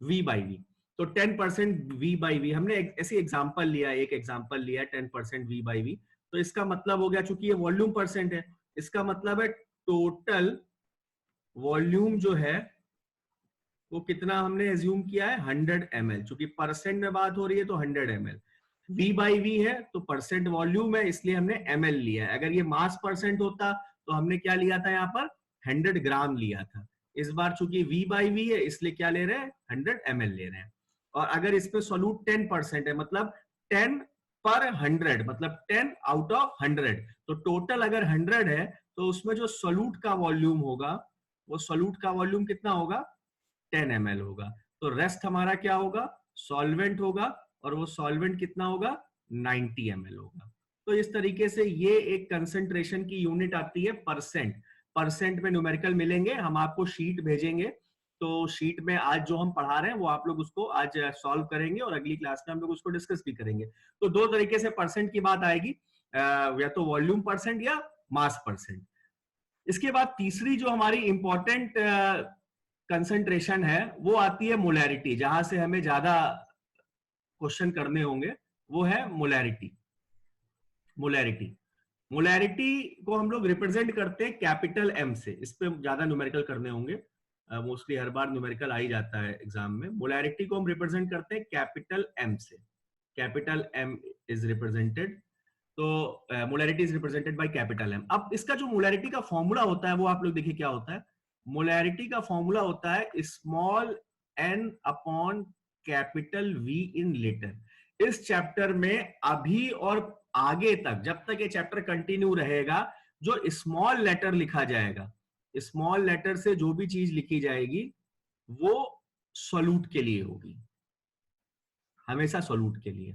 V by we. तो 10% V by we हमने ऐसी एग्जांपल लिया, एक एग्जांपल लिया 10% V बाई वी। तो इसका मतलब हो गया, चूंकि ये वॉल्यूम परसेंट है, इसका मतलब है टोटल वॉल्यूम जो है वो कितना हमने एज्यूम किया है 100 ml, चूंकि परसेंट में बात हो रही है तो 100 ml। V बाई वी है तो परसेंट वॉल्यूम है, इसलिए हमने ml लिया है। अगर ये मास परसेंट होता तो हमने क्या लिया था, यहाँ पर 100 ग्राम लिया था। इस बार चूंकि V बाई वी है इसलिए क्या ले रहे हैं, 100 ml ले रहे हैं। और अगर इसमें सोल्यूट 10% है, मतलब 10 पर 100, मतलब 10 आउट ऑफ 100, तो टोटल अगर 100 है तो उसमें जो सोल्यूट का वॉल्यूम होगा, वो सोल्यूट का वॉल्यूम कितना होगा, 10 ml होगा। तो रेस्ट हमारा क्या होगा, सॉल्वेंट होगा, और वो सॉल्वेंट कितना होगा, 90 ml होगा। तो इस तरीके से ये एक कंसंट्रेशन की यूनिट आती है परसेंट। परसेंट में न्यूमेरिकल मिलेंगे, हम आपको शीट भेजेंगे, तो शीट में आज जो हम पढ़ा रहे हैं वो आप लोग उसको आज सॉल्व करेंगे और अगली क्लास में हम लोग उसको डिस्कस भी करेंगे। तो दो तरीके से परसेंट की बात आएगी, या तो वॉल्यूम परसेंट या मास परसेंट। इसके बाद तीसरी जो हमारी इंपॉर्टेंट कंसंट्रेशन है वो आती है मोलैरिटी, जहां से हमें ज्यादा क्वेश्चन करने होंगे, वो है मोलैरिटी। मोलैरिटी मोलैरिटी को हम लोग रिप्रेजेंट करते हैं कैपिटल एम से। इस पे ज्यादा न्यूमेरिकल करने होंगे, मोस्टली हर बार न्यूमेरिकल आ ही जाता है एग्जाम में। मोलैरिटी को हम रिप्रेजेंट करते हैं कैपिटल एम से। कैपिटल एम इज रिप्रेजेंटेड, तो molarity is represented by capital M. अब इसका जो मोलैरिटी का फॉर्मूला होता है वो आप लोग देखिए क्या होता है। मोलैरिटी का फॉर्मूला होता है small N upon capital V in litre. इस चैप्टर में अभी और आगे तक, जब तक ये चैप्टर कंटिन्यू रहेगा, जो स्मॉल लेटर लिखा जाएगा, स्मॉल लेटर से जो भी चीज लिखी जाएगी वो सोल्यूट के लिए होगी, हमेशा सोल्यूट के लिए।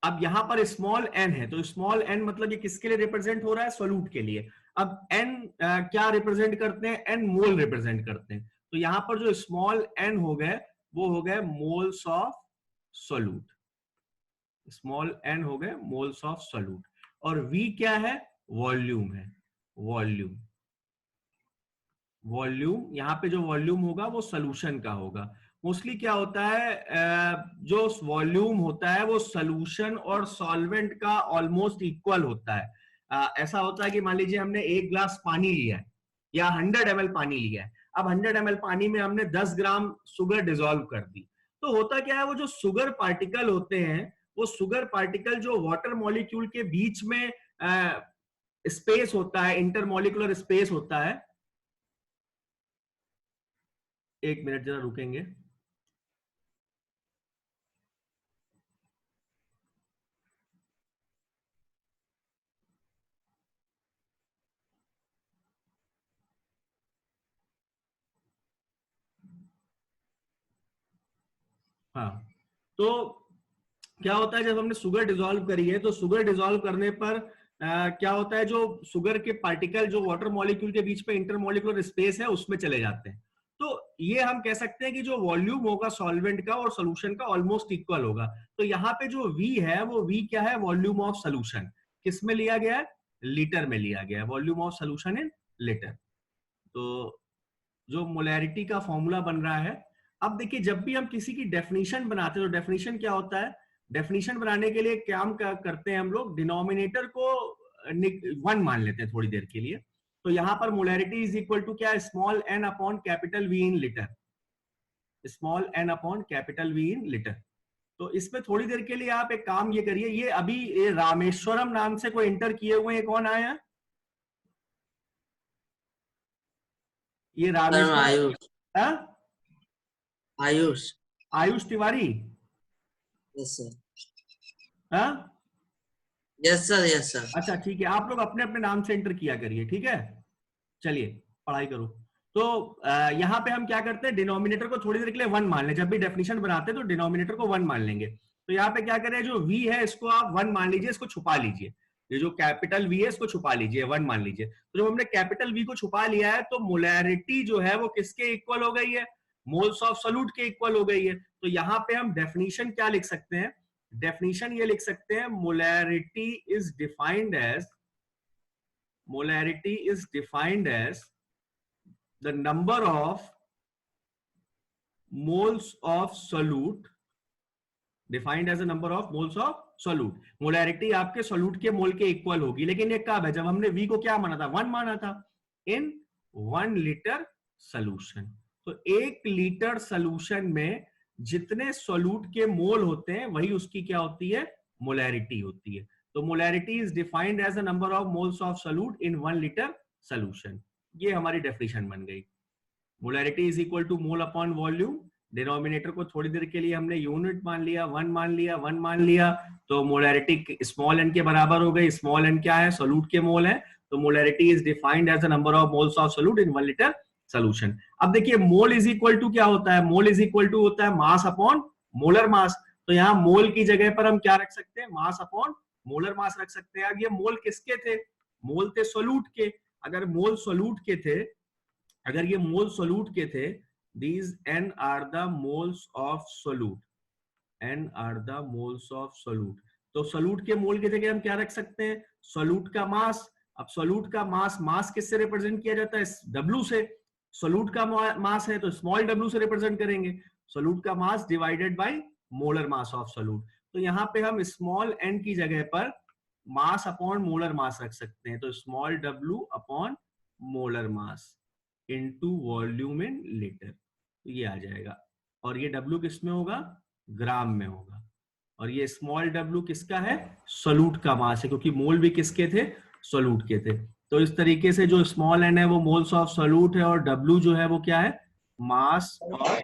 अब यहां पर स्मॉल एन है, तो स्मॉल एन मतलब ये किसके लिए रिप्रेजेंट हो रहा है, सोल्यूट के लिए। अब एन क्या रिप्रेजेंट करते हैं, एन मोल रिप्रेजेंट करते हैं। तो यहां पर जो स्मॉल एन हो गए वो हो गए moles of solute. Small N हो गए मोल्स ऑफ सोल्यूट। और वी क्या है, वॉल्यूम है। वॉल्यूम, वॉल्यूम यहां पे जो वॉल्यूम होगा वो सोल्यूशन का होगा। मोस्टली क्या होता है, जो वॉल्यूम होता है वो सोल्यूशन और सॉल्वेंट का ऑलमोस्ट इक्वल होता है। ऐसा होता है कि मान लीजिए हमने 1 ग्लास पानी लिया है या 100 ml पानी लिया है। अब 100 ml पानी में हमने 10 ग्राम शुगर डिसॉल्व कर दी, तो होता क्या है, वो जो शुगर पार्टिकल होते हैं, वो शुगर पार्टिकल जो वाटर मॉलिक्यूल के बीच में स्पेस होता है, इंटरमॉलिक्यूलर स्पेस होता है। एक मिनट जरा रुकेंगे। हाँ, तो क्या होता है, जब हमने शुगर डिसॉल्व करी है तो शुगर डिसॉल्व करने पर क्या होता है, जो शुगर के पार्टिकल जो वाटर मॉलिक्यूल के बीच में इंटरमॉलिक्यूलर स्पेस है उसमें चले जाते हैं। तो ये हम कह सकते हैं कि जो वॉल्यूम होगा सॉल्वेंट का और सोल्यूशन का ऑलमोस्ट इक्वल होगा। तो यहाँ पे जो V है वो V क्या है, वॉल्यूम ऑफ सोल्यूशन। किस में लिया गया है, लीटर में लिया गया है, volume of solution in litre. तो जो मोलैरिटी का फॉर्मूला बन रहा है, अब देखिए जब भी हम किसी की डेफिनेशन बनाते हैं तो डेफिनेशन क्या होता है, डेफिनेशन बनाने के लिए क्या हम करते हैं, हम लोग डिनोमिनेटर को 1 मान लेते हैं थोड़ी देर के लिए। तो यहां पर मोलैरिटी इज इक्वल टू क्या, small N upon capital V in litre. Small N upon capital V in litre. तो इसमें थोड़ी देर के लिए आप एक काम ये करिए, ये अभी ये रामेश्वरम नाम से कोई एंटर किए हुए हैं, कौन आया, ये सर रामेश्वरम, आयुष। हाँ? आयुष। Ayush Tiwari, yes sir. हाँ? Yes sir. Yes sir. अच्छा ठीक है, आप लोग अपने अपने नाम से एंटर किया करिए, ठीक है। चलिए पढ़ाई करो। तो यहाँ पे हम क्या करते हैं, डिनोमिनेटर को थोड़ी देर के लिए 1 मान लें। जब भी डेफिनेशन बनाते हैं तो डिनोमिनेटर को 1 मान लेंगे। तो यहाँ पे क्या करें, जो V है इसको आप 1 मान लीजिए, इसको छुपा लीजिए। ये जो कैपिटल V है इसको छुपा लीजिए, 1 मान लीजिए। तो जब हमने कैपिटल V को छुपा लिया है तो मोलैरिटी जो है वो किसके इक्वल हो गई है, मोल्स ऑफ सोल्यूट के इक्वल हो गई है। तो यहाँ पे हम डेफिनेशन क्या लिख सकते हैं, डेफिनेशन ये लिख सकते हैं, molarity is defined as, molarity is defined as the number of moles of solute defined as a number of moles of solute. Molarity आपके सोल्यूट के मोल के इक्वल होगी, लेकिन ये कब है? जब हमने V को क्या माना था? 1 माना था इन 1 लीटर सोल्यूशन। तो 1 लीटर सोल्यूशन में जितने सोल्यूट के मोल होते हैं वही उसकी क्या होती है? मोलैरिटी होती है। तो molarity is defined as a number of moles of solute in 1 litre solution. ये हमारी डेफिनेशन बन गई। Molarity is equal to mole upon volume. Denominator को थोड़ी देर के लिए हमने यूनिट मान लिया, 1 मान लिया, 1 मान लिया, तो मोलैरिटी स्मॉल एन के बराबर हो गई। स्मॉल एन क्या है? सोल्यूट के मोल है। तो molarity is defined as the number of moles of solute in 1 litre solution. अब देखिए मोल इज इक्वल टू क्या होता है? मोल इज इक्वल टू होता है मास अपॉन मोलर मास। तो यहाँ मोल की जगह पर हम क्या रख सकते हैं? मास अपॉन मोलर मास रख सकते हैं। अब ये मोल किसके थे? मोल थे सोल्यूट के। अगर मोल सोल्यूट के थे, अगर ये मोल सोल्यूट के थे, these n are the moles of solute, n are the moles of solute। तो सोल्यूट के मोल की जगह हम क्या रख सकते हैं? सोल्यूट का मास। अब सोल्यूट का मास किससे रिप्रेजेंट किया जाता है? W से। सोल्यूट का मास है तो स्मॉल w से रिप्रेजेंट करेंगे। सोल्यूट का mass divided by molar mass of solute. तो यहाँ पे हम स्मॉल n की जगह पर मास अपॉन मोलर मास रख सकते हैं। तो small w upon molar mass into volume in litre, ये आ जाएगा। और ये W किस में होगा? ग्राम में होगा। और ये स्मॉल w किसका है? सोल्यूट का मास है, क्योंकि मोल भी किसके थे? सोल्यूट के थे। तो इस तरीके से जो स्मॉल n है वो मोल्स ऑफ सोल्यूट है, और W जो है वो क्या है? Mass of.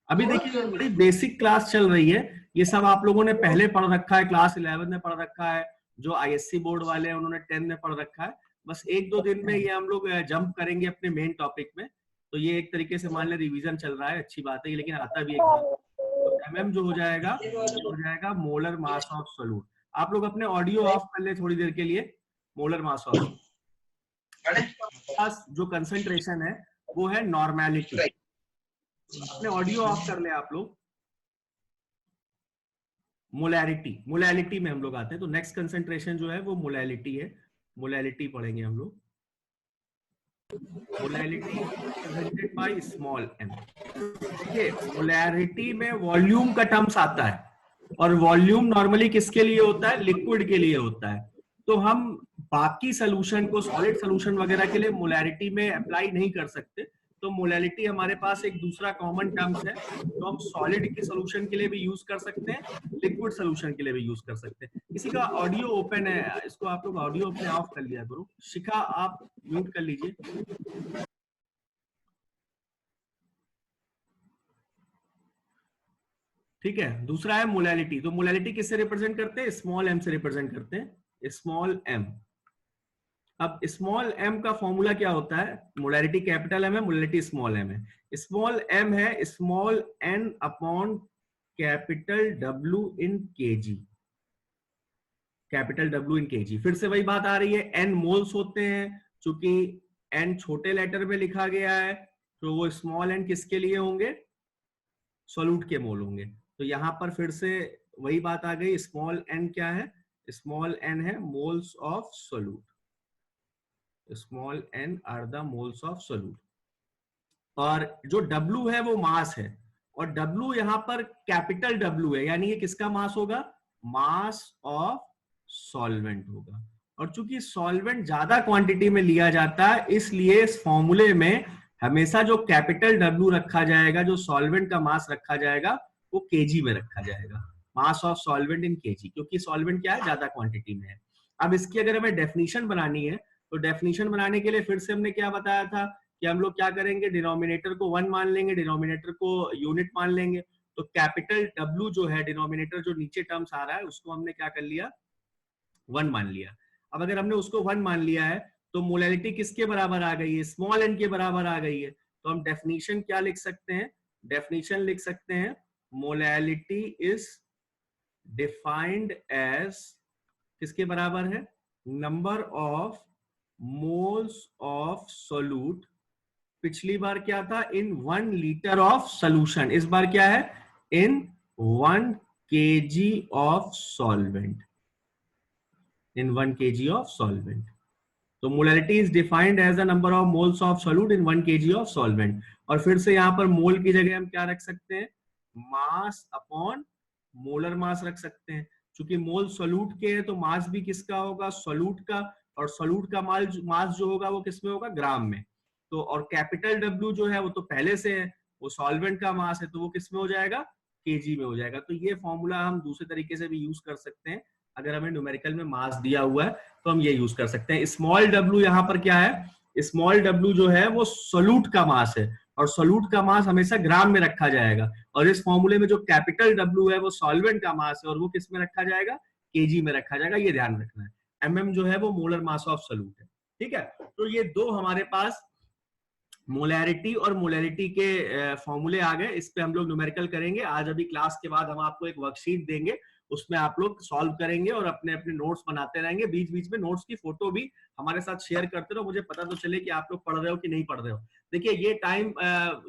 अभी देखिए बड़ी बेसिक क्लास चल रही है, ये सब आप लोगों ने पहले पढ़ रखा है, क्लास 11 में पढ़ रखा है, जो ISC बोर्ड वाले हैं उन्होंने 10 में पढ़ रखा है। बस 1-2 दिन में ये हम लोग जंप करेंगे अपने मेन टॉपिक में। तो ये एक तरीके से मान ले रिवीजन चल रहा है, अच्छी बात है, लेकिन आता भी एग्जाम। तो mm जो हो जाएगा मोलर मास ऑफ सोल्यूट। आप लोग अपने ऑडियो ऑफ कर ले थोड़ी देर के लिए। मोलर मास ऑफ जो कंसंट्रेशन है वो है नॉर्मेलिटी। अपने ऑडियो ऑफ कर ले आप लोग। मोलैलिटी में हम लोग आते हैं। तो नेक्स्ट कंसंट्रेशन जो है वो मोलैलिटी है। मोलैलिटी पढ़ेंगे हम लोग। Molality represented by small m। देखिए मोलैरिटी में वॉल्यूम का टर्म्स आता है, और वॉल्यूम नॉर्मली किसके लिए होता है? लिक्विड के लिए होता है। तो हम बाकी सोल्यूशन को, सॉलिड सोल्यूशन वगैरह के लिए मोलैरिटी में अप्लाई नहीं कर सकते। तो मोलैलिटी हमारे पास एक दूसरा कॉमन टर्म्स है, तो हम सॉलिड के सोल्यूशन के लिए भी यूज कर सकते हैं, लिक्विड सोल्यूशन के लिए भी यूज कर सकते हैं। किसी का ऑडियो ओपन है, इसको आप लोग ऑडियो अपने ऑफ कर लिया करो। शिखा आप म्यूट कर लीजिए। ठीक है। दूसरा है मोलैलिटी। तो मोलैलिटी किससे रिप्रेजेंट करते हैं? स्मॉल m से रिप्रेजेंट करते हैं, स्मॉल m। अब स्मॉल m का फॉर्मूला क्या होता है? मोलैरिटी कैपिटल M है, मोलैरिटी स्मॉल m है। स्मॉल m है small n upon capital W इन kg। कैपिटल W इन kg। फिर से वही बात आ रही है, n मोल्स होते हैं, चूंकि n छोटे लेटर में लिखा गया है, तो वो स्मॉल n किसके लिए होंगे? सोल्यूट के मोल होंगे। तो यहां पर फिर से वही बात आ गई, स्मॉल n क्या है? स्मॉल n है moles of solute. Small n are the moles of solute. और जो W है वो मास है, और W यहां पर कैपिटल W है, यानी ये किसका मास होगा? मास ऑफ सॉल्वेंट होगा। और चूंकि सॉल्वेंट ज्यादा क्वांटिटी में लिया जाता है, इसलिए इस फॉर्मूले में हमेशा जो कैपिटल W रखा जाएगा, जो सॉल्वेंट का मास रखा जाएगा, वो केजी में रखा जाएगा। Mass of solvent in KG, क्योंकि सॉल्वेंट क्या है? ज्यादा क्वांटिटी में है। अब इसकी अगर हमें डेफिनेशन बनानी है, तो डेफिनेशन बनाने के लिए फिर से हमने क्या बताया था कि हम लोग क्या करेंगे? डिनोमिनेटर को 1 मान लेंगे, डिनोमिनेटर को यूनिट मान लेंगे। तो कैपिटल W जो है, डिनोमिनेटर जो नीचे टर्म्स आ रहा है, उसको हमने क्या कर लिया? 1 मान लिया। अब अगर हमने उसको 1 मान लिया है, तो मोलैलिटी किसके बराबर आ गई है? स्मॉल n के बराबर आ गई है। तो हम डेफिनेशन क्या लिख सकते हैं? डेफिनेशन लिख सकते हैं, मोलैलिटी इज डिफाइंड एज किसके बराबर है? Number of moles of solute. पिछली बार क्या था? In 1 litre of solution. इस बार क्या है? In 1 kg of solvent. In 1 kg of solvent. तो molarity is defined as the number of moles of solute in 1 kg of solvent. और फिर से यहाँ पर मोल की जगह हम क्या रख सकते हैं, मास अपॉन मोलर मास रख सकते हैं। क्योंकि मोल सोल्यूट के है तो मास भी किसका होगा, सोल्यूट का, और सोल्यूट का मास जो होगा वो किसमें होगा, ग्राम में। तो और कैपिटल डब्ल्यू जो है वो तो पहले से है, वो सॉल्वेंट का मास है, तो वो किसमें हो जाएगा, केजी में हो जाएगा। तो ये फॉर्मूला हम दूसरे तरीके से भी यूज कर सकते हैं। अगर हमें न्यूमेरिकल में मास दिया हुआ है तो हम ये यूज कर सकते हैं। स्मॉल डब्ल्यू यहाँ पर क्या है, स्मॉल डब्ल्यू जो है वो सोल्यूट का मास है, और सोल्यूट का मास हमेशा ग्राम में रखा जाएगा। और इस फॉर्मूले में जो कैपिटल डब्ल्यू है वो सॉल्वेंट का मास है, और वो किस में रखा जाएगा, केजी में रखा जाएगा, ये ध्यान रखना है। एमएम जो है वो मोलर मास ऑफ सोल्यूट है। ठीक है, तो ये दो हमारे पास मोलैरिटी और मोलैरिटी के फॉर्मूले आ गए। इस पे हम लोग न्यूमेरिकल करेंगे आज। अभी क्लास के बाद हम आपको एक वर्कशीट देंगे, उसमें आप लोग सॉल्व करेंगे और अपने अपने नोट्स बनाते रहेंगे। बीच बीच में नोट्स की फोटो भी हमारे साथ शेयर करते रहो, मुझे पता तो चले कि आप लोग पढ़ रहे हो कि नहीं पढ़ रहे हो। देखिए, ये टाइम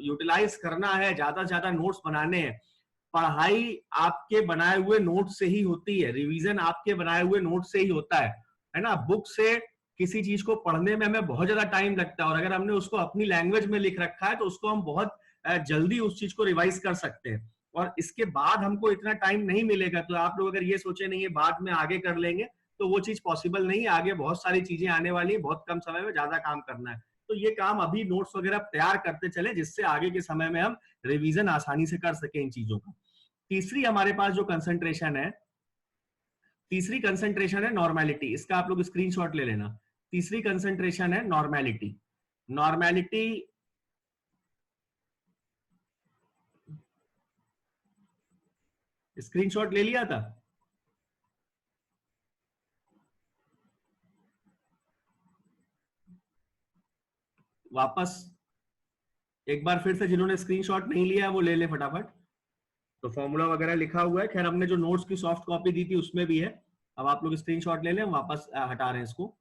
यूटिलाइज करना है, ज्यादा से ज्यादा नोट्स बनाने हैं। पढ़ाई आपके बनाए हुए नोट से ही होती है, रिवीजन आपके बनाए हुए नोट से ही होता है ना। बुक से किसी चीज को पढ़ने में हमें बहुत ज्यादा टाइम लगता है, और अगर हमने उसको अपनी लैंग्वेज में लिख रखा है तो उसको हम बहुत जल्दी उस चीज को रिवाइज कर सकते हैं। और इसके बाद हमको इतना टाइम नहीं मिलेगा, तो आप लोग अगर ये सोचे नहीं है बाद में आगे कर लेंगे, तो वो चीज पॉसिबल नहीं है। आगे बहुत सारी चीजें आने वाली है, बहुत कम समय में ज्यादा काम करना है। तो ये काम अभी नोट्स वगैरह तैयार करते चले, जिससे आगे के समय में हम रिवीजन आसानी से कर सके इन चीजों का। तीसरी हमारे पास जो कंसंट्रेशन है, तीसरी कंसंट्रेशन है नॉर्मेलिटी। इसका आप लोग स्क्रीनशॉट ले लेना। तीसरी कंसंट्रेशन है नॉर्मेलिटी। नॉर्मेलिटी स्क्रीनशॉट ले लिया था? वापस एक बार फिर से जिन्होंने स्क्रीनशॉट नहीं लिया है वो ले ले फटाफट। तो फॉर्मूला वगैरह लिखा हुआ है, खैर हमने जो नोट्स की सॉफ्ट कॉपी दी थी उसमें भी है। अब आप लोग स्क्रीनशॉट ले लें, वापस हटा रहे हैं इसको।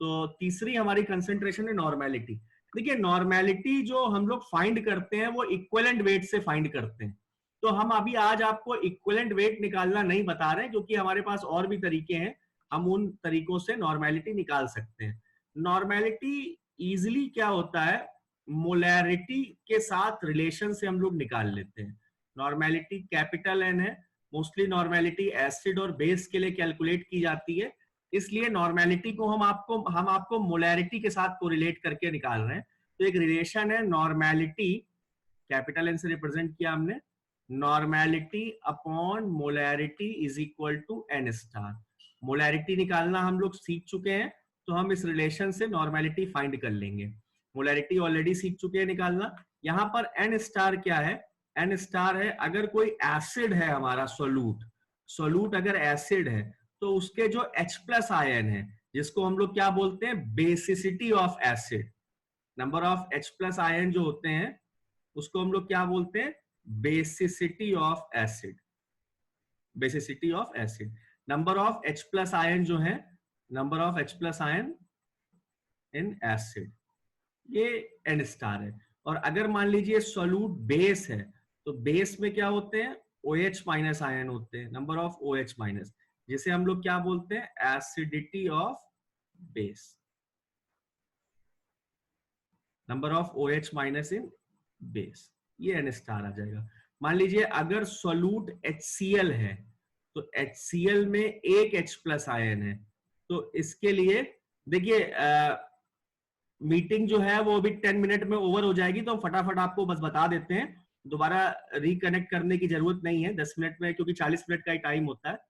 तो तीसरी हमारी कंसंट्रेशन है नॉर्मेलिटी। देखिए, नॉर्मेलिटी जो हम लोग फाइंड करते हैं वो इक्विवेलेंट वेट से फाइंड करते हैं। तो हम अभी आज आपको इक्विवेलेंट वेट निकालना नहीं बता रहे हैं, क्योंकि हमारे पास और भी तरीके हैं, हम उन तरीकों से नॉर्मेलिटी निकाल सकते हैं। नॉर्मेलिटी इजिली क्या होता है, मोलैरिटी के साथ रिलेशन से हम लोग निकाल लेते हैं। नॉर्मेलिटी कैपिटल एन है, मोस्टली नॉर्मेलिटी एसिड और बेस के लिए कैलकुलेट की जाती है, इसलिए नॉर्मेलिटी को हम आपको मोलैरिटी के साथ कोरिलेट करके निकाल रहे हैं। तो एक रिलेशन है नॉर्मेलिटी, कैपिटल एन से रिप्रेजेंट किया हमने, normality upon molarity is equal to N star. Molarity निकालना हम लोग सीख चुके हैं, तो हम इस रिलेशन से नॉर्मेलिटी फाइंड कर लेंगे। मोलैरिटी ऑलरेडी सीख चुके हैं निकालना। यहाँ पर एन स्टार क्या है, एन स्टार है अगर कोई एसिड है हमारा सोल्यूट, सोल्यूट अगर एसिड है तो उसके जो H प्लस आयन है, जिसको हम लोग क्या बोलते हैं, basicity of acid. Number of H plus ion जो होते हैं उसको हम लोग क्या बोलते हैं, basicity of acid. Basicity of acid. Number of H plus ion जो है, number of H plus ion in acid, ये एन स्टार है। और अगर मान लीजिए सोल्यूट बेस है, तो बेस में क्या होते हैं, OH माइनस आयन होते हैं, नंबर ऑफ OH माइनस, जिसे हम लोग क्या बोलते हैं, acidity of base, number of OH minus in base, ये एन स्टार आ जाएगा। मान लीजिए अगर सोल्यूट HCl है, तो HCl में एक H प्लस आयन है, तो इसके लिए देखिए मीटिंग जो है वो अभी 10 मिनट में ओवर हो जाएगी, तो फटाफट आपको बस बता देते हैं, दोबारा रिकनेक्ट करने की जरूरत नहीं है 10 मिनट में, क्योंकि 40 मिनट का ही टाइम होता है।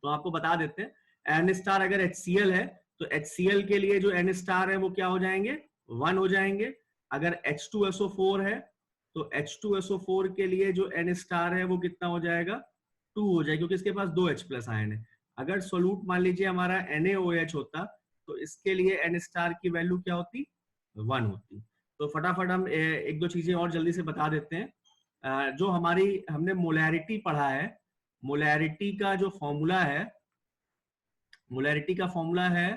तो आपको बता देते हैं, एन स्टार अगर HCl है तो HCl के लिए जो एन स्टार है वो क्या हो जाएंगे, 1 हो जाएंगे। अगर H2SO4 है तो H2SO4 के लिए जो एन स्टार है वो कितना हो जाएगा, 2 हो जाएगा, क्योंकि इसके पास 2 H प्लस आयन है। अगर सोल्यूट मान लीजिए हमारा NaOH होता तो इसके लिए एन स्टार की वैल्यू क्या होती, 1 होती। तो फटाफट हम एक दो चीजें और जल्दी से बता देते हैं। जो हमारी हमने मोलैरिटी पढ़ा है, मोलैरिटी का जो फॉर्मूला है, मोलैरिटी का फॉर्मूला है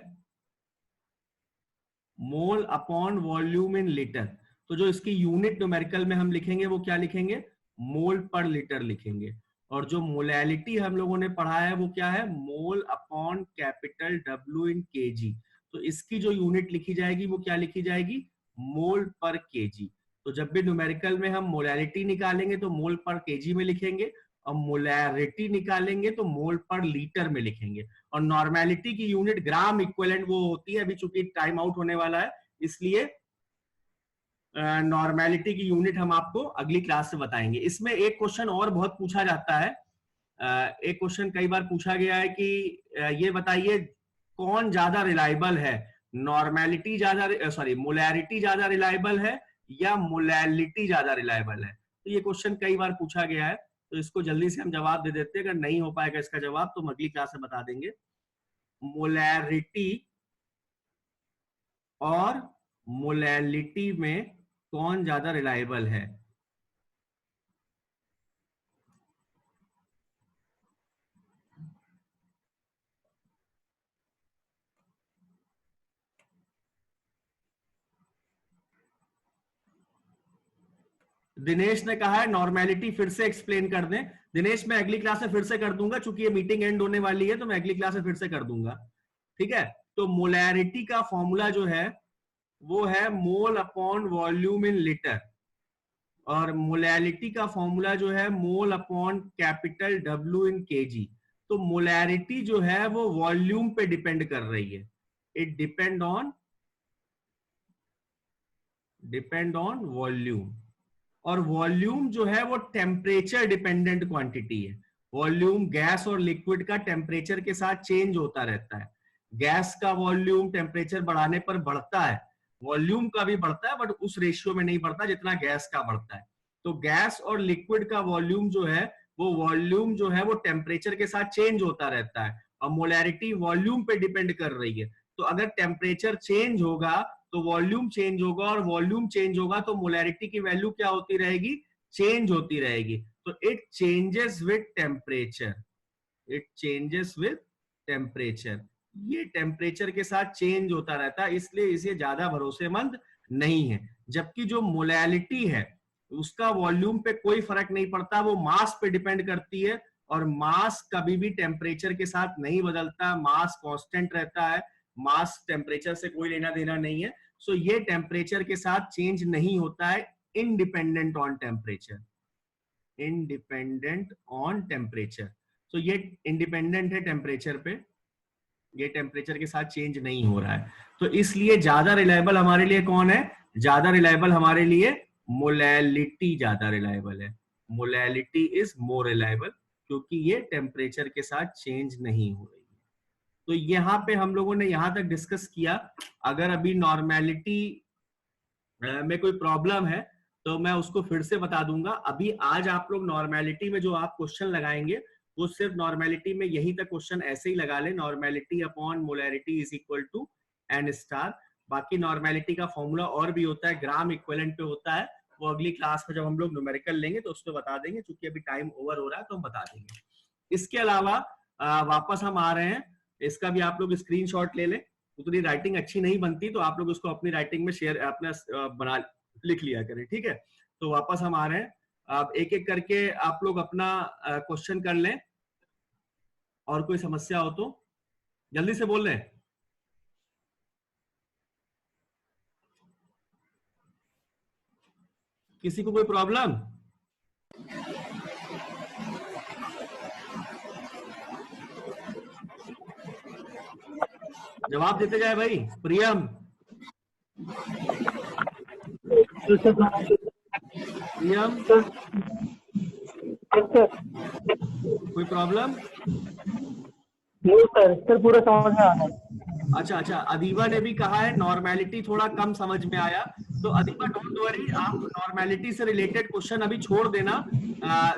मोल अपॉन वॉल्यूम इन लीटर। तो जो इसकी यूनिट न्यूमेरिकल में हम लिखेंगे वो क्या लिखेंगे, मोल पर लीटर लिखेंगे। और जो मोलैलिटी हम लोगों ने पढ़ा है वो क्या है, मोल अपॉन कैपिटल W इन kg। तो इसकी जो यूनिट लिखी जाएगी वो क्या लिखी जाएगी, मोल पर केजी। तो जब भी न्यूमेरिकल में हम मोलैरिटी निकालेंगे तो मोल पर केजी में लिखेंगे, और मोलैरिटी निकालेंगे तो मोल पर लीटर में लिखेंगे। और नॉर्मेलिटी की यूनिट ग्राम इक्विवेलेंट वो होती है। अभी चूंकि टाइम आउट होने वाला है इसलिए नॉर्मेलिटी की यूनिट हम आपको अगली क्लास से बताएंगे। इसमें एक क्वेश्चन और बहुत पूछा जाता है, एक क्वेश्चन कई बार पूछा गया है कि ये बताइए कौन ज्यादा रिलायबल है, नॉर्मेलिटी ज्यादा सॉरी मोलैरिटी ज्यादा रिलायबल है या मोलैलिटी ज्यादा रिलायबल है। तो ये क्वेश्चन कई बार पूछा गया है, तो इसको जल्दी से हम जवाब दे देते हैं। अगर नहीं हो पाएगा इसका जवाब तो हम अगली क्लास में बता देंगे। मोलैरिटी और मोलैलिटी में कौन ज्यादा रिलायबल है। दिनेश ने कहा है नॉर्मेलिटी फिर से एक्सप्लेन कर दें। दिनेश मैं अगली क्लास में फिर से कर दूंगा, चूंकि ये मीटिंग एंड होने वाली है तो मैं अगली क्लास में फिर से कर दूंगा, ठीक है। तो मोलैरिटी का फॉर्मूला जो है वो है मोल अपॉन वॉल्यूम इन लीटर, और मोलैलिटी का फॉर्मूला जो है mole upon capital W in KG. तो मोलैरिटी जो है वो वॉल्यूम पे डिपेंड कर रही है, इट डिपेंड ऑन वॉल्यूम। और वॉल्यूम जो है वो टेम्परेचर डिपेंडेंट क्वांटिटी है। वॉल्यूम गैस और लिक्विड का टेम्परेचर के साथ चेंज होता रहता है। गैस का वॉल्यूम टेम्परेचर बढ़ाने पर बढ़ता है, वॉल्यूम का भी बढ़ता है बट उस रेशियो में नहीं बढ़ता जितना गैस का बढ़ता है। तो गैस और लिक्विड का वॉल्यूम जो है वो टेम्परेचर के साथ चेंज होता रहता है, और मोलैरिटी वॉल्यूम पे डिपेंड कर रही है। तो अगर टेम्परेचर चेंज होगा तो वॉल्यूम चेंज होगा, और वॉल्यूम चेंज होगा तो मोलैरिटी की वैल्यू क्या होती रहेगी, चेंज होती रहेगी। तो इट चेंजेस विद टेम्परेचर, ये टेम्परेचर के साथ चेंज होता रहता है, इसलिए इसे ज्यादा भरोसेमंद नहीं है। जबकि जो मोलैलिटी है उसका वॉल्यूम पे कोई फर्क नहीं पड़ता, वो मास पे डिपेंड करती है, और मास कभी भी टेम्परेचर के साथ नहीं बदलता, मास कांस्टेंट रहता है, मास टेम्परेचर से कोई लेना देना नहीं है। सो ये टेम्परेचर के साथ चेंज नहीं होता है, इंडिपेंडेंट ऑन टेम्परेचर। तो ये इंडिपेंडेंट है टेम्परेचर पे, ये टेम्परेचर के साथ चेंज नहीं हो रहा है। तो इसलिए ज्यादा रिलायबल हमारे लिए कौन है, ज्यादा रिलायबल हमारे लिए मोलैलिटी ज्यादा रिलायबल है। मोलैलिटी इज मोर रिलायबल क्योंकि ये टेम्परेचर के साथ चेंज नहीं हो रही है। तो यहाँ पे हम लोगों ने यहाँ तक डिस्कस किया। अगर अभी नॉर्मेलिटी में कोई प्रॉब्लम है तो मैं उसको फिर से बता दूंगा। अभी आज आप लोग नॉर्मेलिटी में जो आप क्वेश्चन लगाएंगे वो सिर्फ नॉर्मेलिटी में यहीं तक क्वेश्चन ऐसे ही लगा ले, normality upon molarity is equal to N star. बाकी नॉर्मेलिटी का फॉर्मूला और भी होता है, ग्राम इक्विवेलेंट पे होता है, वो अगली क्लास में जब हम लोग न्यूमेरिकल लेंगे तो उसमें बता देंगे, क्योंकि अभी टाइम ओवर हो रहा है तो हम बता देंगे। इसके अलावा वापस हम आ रहे हैं, इसका भी आप लोग स्क्रीनशॉट ले लें। उतनी राइटिंग अच्छी नहीं बनती तो आप लोग उसको अपनी राइटिंग में शेयर अपना बना लिख लिया करें, ठीक है। तो वापस हम आ रहे हैं, आप एक एक करके आप लोग अपना क्वेश्चन कर लें, और कोई समस्या हो तो जल्दी से बोल लें। किसी को कोई प्रॉब्लम? जवाब देते जाए भाई। प्रियम, कोई प्रॉब्लम? नहीं सर पूरा समझ में आ रहा है। अच्छा, अदीबा ने भी कहा है नॉर्मेलिटी थोड़ा कम समझ में आया। तो अदीबा डोंट वरी, आप नॉर्मेलिटी से रिलेटेड क्वेश्चन अभी छोड़ देना।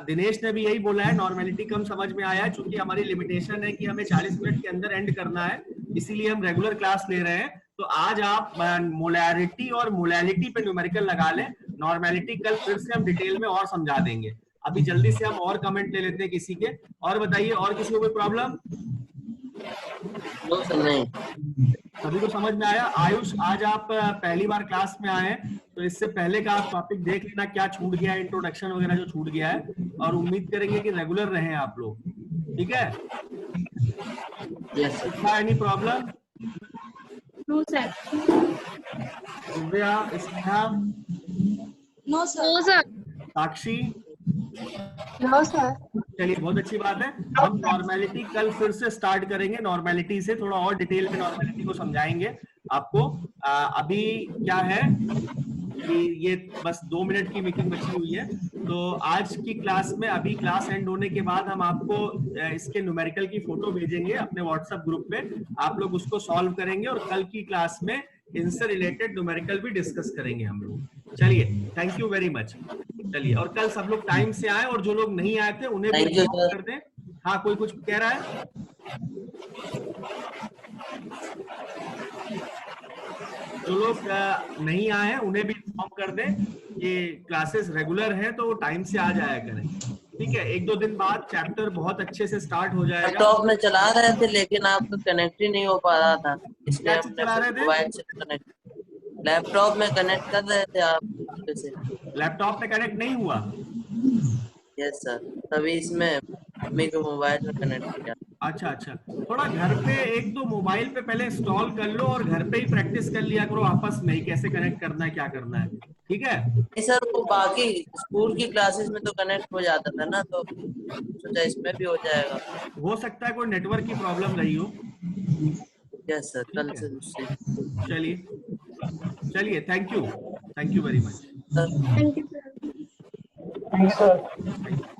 दिनेश ने भी यही बोला है नॉर्मेलिटी कम समझ में आया है, क्योंकि हमारी लिमिटेशन है कि हमें 40 मिनट के अंदर एंड करना है, इसीलिए हम रेगुलर क्लास ले रहे हैं। तो आज आप मोलैरिटी और मोलैलिटी पे न्यूमेरिकल लगा लें, नॉर्मेलिटी कल फिर से हम डिटेल में और समझा देंगे। अभी जल्दी से हम और कमेंट ले लेते हैं किसी के। और बताइए, और किसी को कोई प्रॉब्लम? नहीं, सभी को समझ में आया? आयुष, आज आप पहली बार क्लास में आए हैं तो इससे पहले का आप टॉपिक देख लेना क्या छूट गया है, इंट्रोडक्शन वगैरह जो छूट गया है, और उम्मीद करेंगे कि रेगुलर रहें आप लोग, ठीक है। Yes sir. Any problem? No sir. Divya, Sneha, no sir. Sakshi, no sir. चलिए बहुत अच्छी बात है। हम नॉर्मेलिटी कल फिर से स्टार्ट करेंगे, नॉर्मेलिटी से थोड़ा और डिटेल में नॉर्मेलिटी को समझाएंगे आपको। अभी क्या है कि ये बस 2 मिनट की मीटिंग बची हुई है, तो आज की क्लास में अभी क्लास एंड होने के बाद हम आपको इसके न्यूमेरिकल की फोटो भेजेंगे अपने व्हाट्सएप ग्रुप पे, आप लोग उसको सॉल्व करेंगे और कल की क्लास में इनसे रिलेटेड न्यूमेरिकल भी डिस्कस करेंगे हम लोग। चलिए, थैंक यू वेरी मच। चलिए, और कल सब लोग टाइम से आए, और जो लोग नहीं आए थे उन्हें भी Thank you, इन्फॉर्म sir. कर दें। हाँ, कोई कुछ कह रहा है? जो लोग नहीं आए हैं उन्हें भी इन्फॉर्म कर दें कि क्लासेस रेगुलर हैं, तो टाइम से आ जाया करें। ठीक है, 1-2 दिन बाद चैप्टर बहुत अच्छे से स्टार्ट हो जाएगा। लैपटॉप में चला रहे थे लेकिन आपका कनेक्ट ही नहीं हो पा रहा था, इसलिए क्या चीज हमने चला रहे थे? मोबाइल से कनेक्ट, लैपटॉप में कनेक्ट कर रहे थे आप से। लैपटॉप में कनेक्ट नहीं हुआ? यस सर, तभी इसमें मम्मी को मोबाइल में कनेक्ट किया। अच्छा अच्छा, थोड़ा घर पे 1-2 मोबाइल पे पहले इंस्टॉल कर लो और घर पे ही प्रैक्टिस कर लिया करो आपस में ही, कैसे कनेक्ट करना है, क्या करना है। ठीक है? नहीं सर, वो बाकी स्कूल की क्लासेस में तो कनेक्ट हो जाता था ना, तो सोचा इसमें भी हो जाएगा। हो सकता है कोई नेटवर्क की प्रॉब्लम रही हो। यस सर, कल से दूसरी। चलिए, thank you very much sir thank you sir. Thank you sir.